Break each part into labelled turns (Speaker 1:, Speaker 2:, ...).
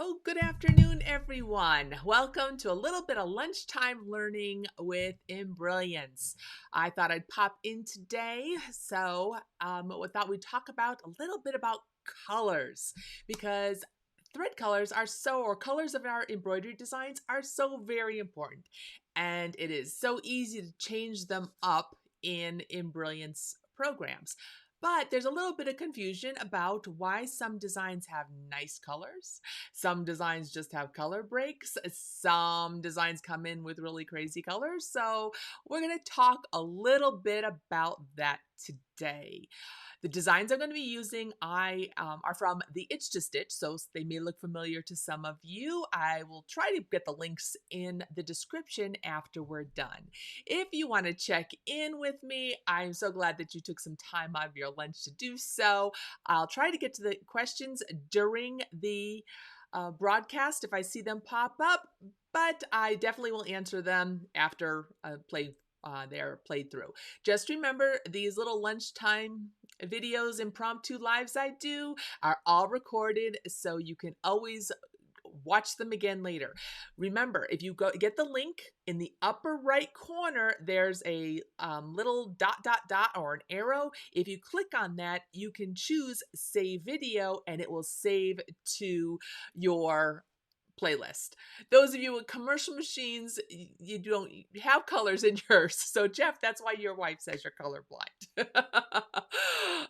Speaker 1: Oh, good afternoon, everyone. Welcome to a little bit of lunchtime learning with Embrilliance. I thought I'd pop in today, so we thought we'd talk about a little bit about colors because thread colors or colors of our embroidery designs are so very important, and it is so easy to change them up in Embrilliance programs. But there's a little bit of confusion about why some designs have nice colors, some designs just have color breaks. Some designs come in with really crazy colors. So we're going to talk a little bit about that today. The designs I'm going to be using are from the Itch to Stitch, so they may look familiar to some of you. I will try to get the links in the description after we're done. If you want to check in with me, I'm so glad that you took some time out of your lunch to do so. I'll try to get to the questions during the broadcast if I see them pop up, but I definitely will answer them after they're played through. Just remember, these little lunchtime videos, impromptu lives I do are all recorded, so you can always watch them again later. Remember, if you get the link in the upper right corner, there's a little dot or an arrow. If you click on that, you can choose save video and it will save to your playlist. Those of you with commercial machines, you don't have colors in yours. So Jeff, that's why your wife says you're colorblind.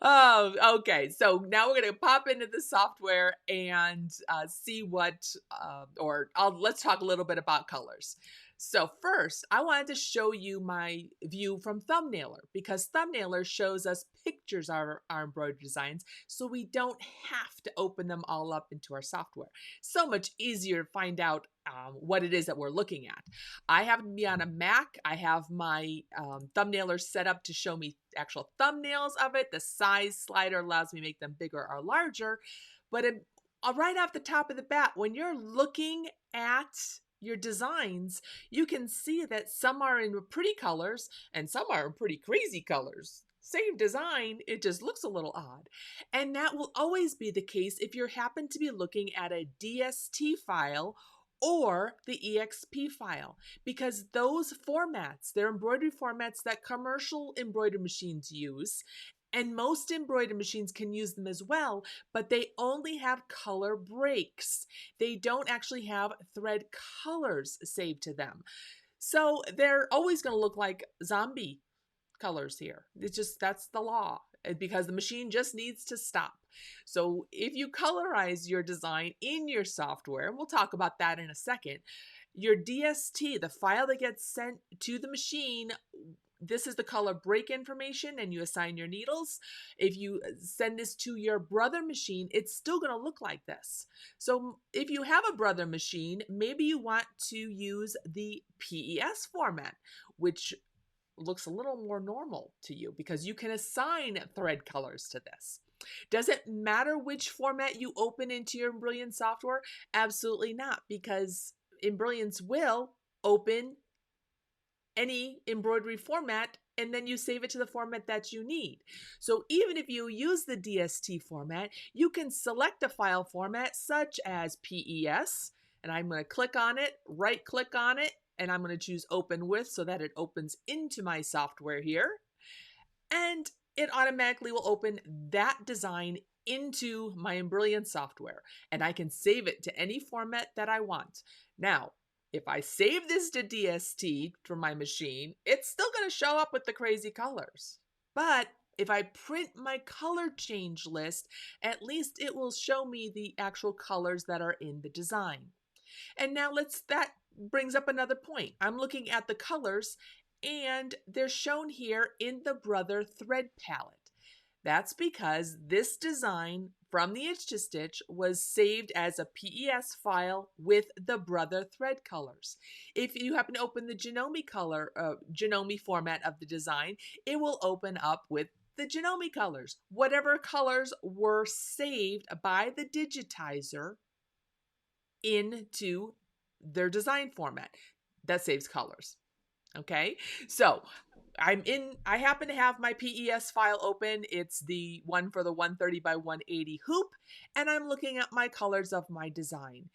Speaker 1: Oh, okay. So now we're going to pop into the software and see let's talk a little bit about colors. So first, I wanted to show you my view from Thumbnailer because Thumbnailer shows us pictures of our embroidery designs, so we don't have to open them all up into our software. So much easier to find out what it is that we're looking at. I happen to be on a Mac. I have my Thumbnailer set up to show me actual thumbnails of it. The size slider allows me to make them bigger or larger. But right off the top of the bat, when you're looking at your designs, you can see that some are in pretty colors and some are in pretty crazy colors. Same design, it just looks a little odd. And that will always be the case if you happen to be looking at a DST file or the EXP file, because those formats, they're embroidery formats that commercial embroidery machines use. And most embroidery machines can use them as well, but they only have color breaks. They don't actually have thread colors saved to them. So they're always going to look like zombie colors here. That's the law because the machine just needs to stop. So if you colorize your design in your software, and we'll talk about that in a second, your DST, the file that gets sent to the machine, this is the color break information and you assign your needles. If you send this to your brother machine, it's still going to look like this. So if you have a brother machine, maybe you want to use the PES format, which looks a little more normal to you because you can assign thread colors to this. Does it matter which format you open into your Embrilliance software? Absolutely not, because Embrilliance will open any embroidery format and then you save it to the format that you need. So even if you use the DST format, you can select a file format such as PES, and I'm going to click on it, right click on it, and I'm going to choose open with so that it opens into my software here. And it automatically will open that design into my Embrilliance software, and I can save it to any format that I want. Now, if I save this to DST for my machine, it's still going to show up with the crazy colors. But if I print my color change list, at least it will show me the actual colors that are in the design. And now that brings up another point. I'm looking at the colors and they're shown here in the Brother thread palette. That's because this design from the Itch to Stitch was saved as a PES file with the Brother thread colors. If you happen to open the Janome format of the design, it will open up with the Janome colors. Whatever colors were saved by the digitizer into their design format, that saves colors. Okay, so I happen to have my PES file open. It's the one for the 130 by 180 hoop, and I'm looking at my colors of my design.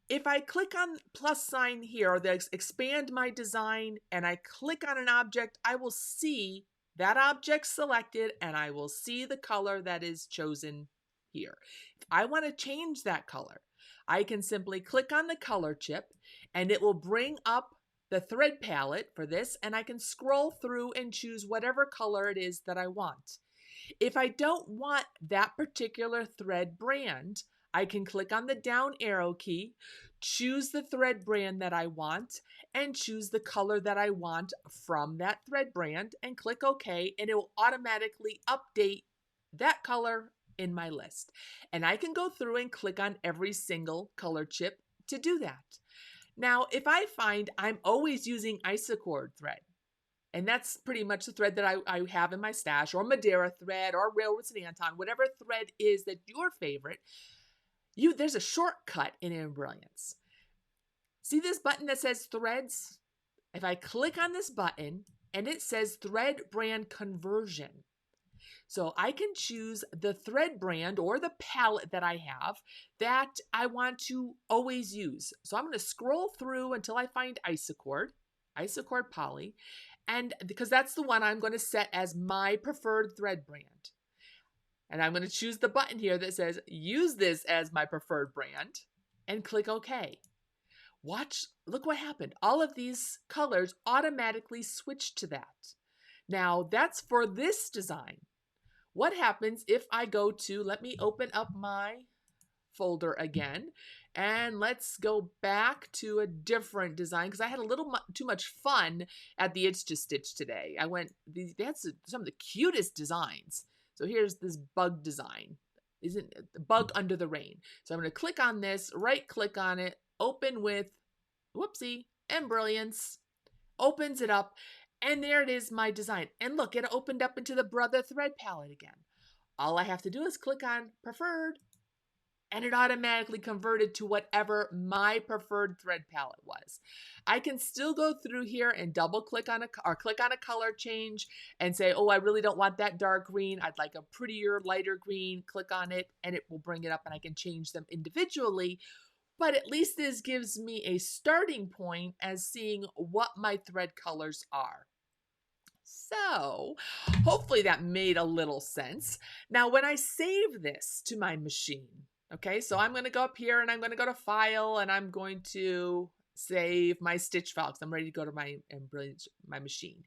Speaker 1: If I click on plus sign here, or the expand my design, and I click on an object, I will see that object selected, and I will see the color that is chosen here. If I want to change that color, I can simply click on the color chip, and it will bring up the thread palette for this, and I can scroll through and choose whatever color it is that I want. If I don't want that particular thread brand, I can click on the down arrow key, choose the thread brand that I want, and choose the color that I want from that thread brand, and click OK, and it will automatically update that color in my list. And I can go through and click on every single color chip to do that. Now, if I find I'm always using isocord thread, and that's pretty much the thread that I have in my stash, or Madeira thread, or Railroad St. Anton, whatever thread is that your favorite, there's a shortcut in Embrilliance. See this button that says threads? If I click on this button, and it says thread brand conversion. So I can choose the thread brand or the palette that I have that I want to always use. So I'm going to scroll through until I find isocord poly, and because that's the one I'm going to set as my preferred thread brand. And I'm going to choose the button here that says use this as my preferred brand and click OK. Look what happened. All of these colors automatically switched to that. Now that's for this design. What happens if I go to, let me open up my folder again, and let's go back to a different design, because I had a little too much fun at the Itch to Stitch today. They had some of the cutest designs. So here's this bug design. Isn't it the bug under the rain? So I'm going to click on this, right click on it, open with, whoopsie, Embrilliance, opens it up, and there it is, my design. And look, it opened up into the Brother Thread palette again. All I have to do is click on Preferred, and it automatically converted to whatever my preferred thread palette was. I can still go through here and double click on click on a color change and say, oh, I really don't want that dark green. I'd like a prettier, lighter green. Click on it, and it will bring it up, and I can change them individually. But at least this gives me a starting point as seeing what my thread colors are. So hopefully that made a little sense. Now, when I save this to my machine, okay, so I'm going to go up here and I'm going to go to File, and I'm going to save my stitch file because I'm ready to go to my machine.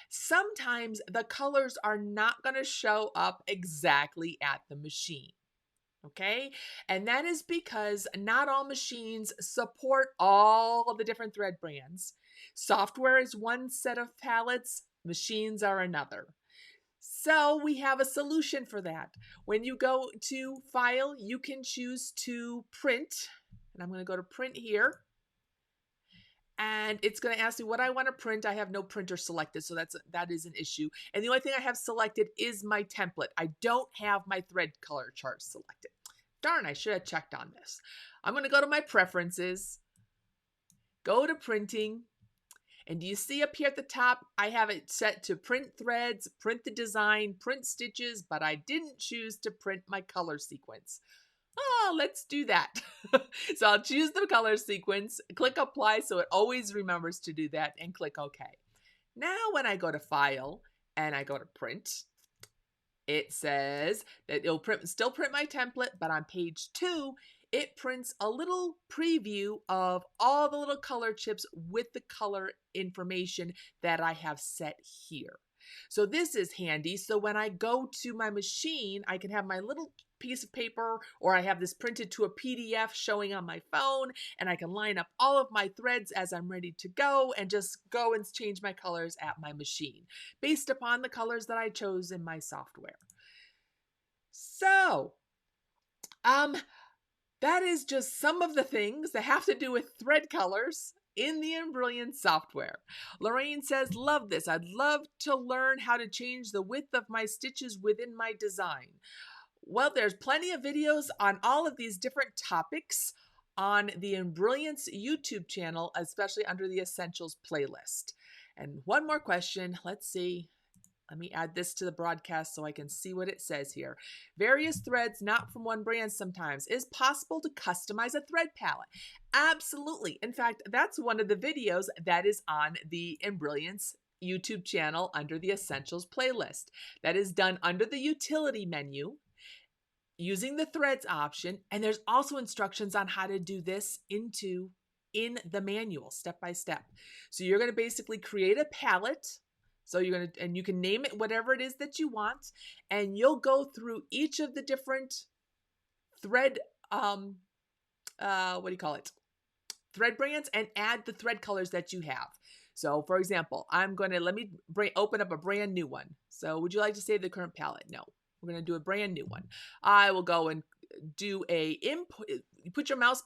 Speaker 1: Sometimes the colors are not going to show up exactly at the machine. Okay, and that is because not all machines support all of the different thread brands. Software is one set of palettes, machines are another. So we have a solution for that. When you go to File, you can choose to print, and I'm going to go to Print here. And it's going to ask me what I want to print. I have no printer selected, so that is an issue. And the only thing I have selected is my template. I don't have my thread color chart selected. Darn, I should have checked on this. I'm going to go to my preferences, go to printing, and do you see up here at the top, I have it set to print threads, print the design, print stitches, but I didn't choose to print my color sequence. Oh, let's do that. So I'll choose the color sequence, click apply so it always remembers to do that, and click OK. Now when I go to File and I go to Print, it says that it'll still print my template, but on page 2, it prints a little preview of all the little color chips with the color information that I have set here. So this is handy. So when I go to my machine, I can have my little piece of paper, or I have this printed to a PDF showing on my phone, and I can line up all of my threads as I'm ready to go and just go and change my colors at my machine based upon the colors that I chose in my software. So, that is just some of the things that have to do with thread colors in the Embrilliance software. Lorraine says, love this. I'd love to learn how to change the width of my stitches within my design. Well, there's plenty of videos on all of these different topics on the Embrilliance YouTube channel, especially under the Essentials playlist. And one more question. Let's see. Let me add this to the broadcast so I can see what it says here. Various threads, not from one brand sometimes. Is possible to customize a thread palette? Absolutely. In fact, that's one of the videos that is on the Embrilliance YouTube channel under the Essentials playlist. That is done under the utility menu using the threads option. And there's also instructions on how to do this in the manual step by step. So you're going to basically create a palette. So and you can name it whatever it is that you want, and you'll go through each of the different thread, thread brands, and add the thread colors that you have. So for example, let me open up a brand new one. So would you like to save the current palette? No, we're going to do a brand new one. I will go and do a input. You put your mouse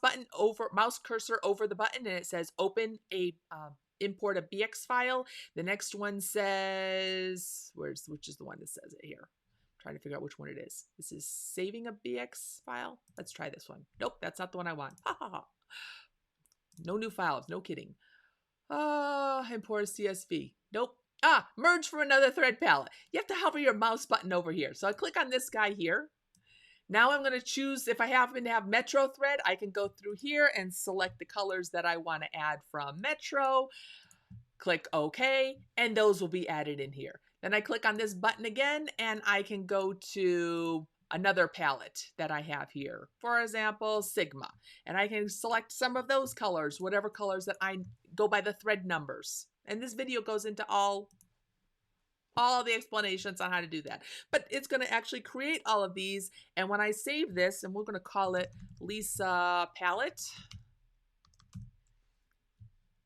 Speaker 1: cursor over the button, and it says open a import a BX file. The next one says, which is the one that says it here? I'm trying to figure out which one it is. This is saving a BX file. Let's try this one. Nope, that's not the one I want. Ha ha ha. No new files, no kidding. Import a CSV. Nope. Merge from another thread palette. You have to hover your mouse button over here. So I click on this guy here. Now I'm going to choose, if I happen to have Metro thread, I can go through here and select the colors that I want to add from Metro. Click OK, and those will be added in here. Then I click on this button again, and I can go to another palette that I have here. For example, Sigma. And I can select some of those colors, whatever colors that I go by the thread numbers. And this video goes into all the explanations on how to do that. But it's going to actually create all of these. And when I save this, and we're going to call it Lisa Palette.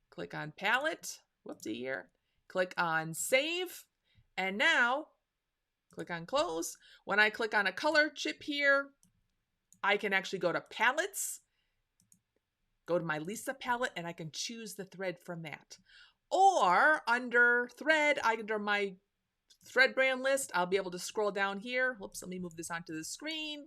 Speaker 1: Click on Palette. Whoopsie here. Click on Save. And now, click on Close. When I click on a color chip here, I can actually go to Palettes. Go to my Lisa palette, and I can choose the thread from that. Or under Thread, under my thread brand list, I'll be able to scroll down here. Whoops, let me move this onto the screen.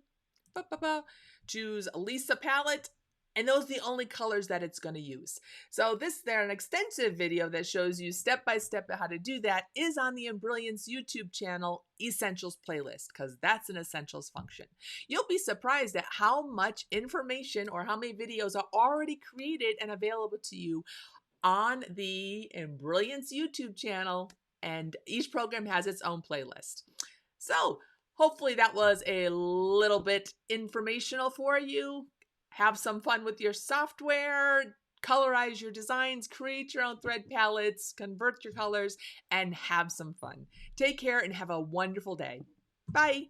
Speaker 1: Choose Lisa palette, and those are the only colors that it's going to use. So an extensive video that shows you step by step how to do that is on the Embrilliance YouTube channel Essentials playlist, because that's an Essentials function. You'll be surprised at how much information or how many videos are already created and available to you on the Embrilliance YouTube channel. And each program has its own playlist. So hopefully that was a little bit informational for you. Have some fun with your software, colorize your designs, create your own thread palettes, convert your colors, and have some fun. Take care and have a wonderful day. Bye.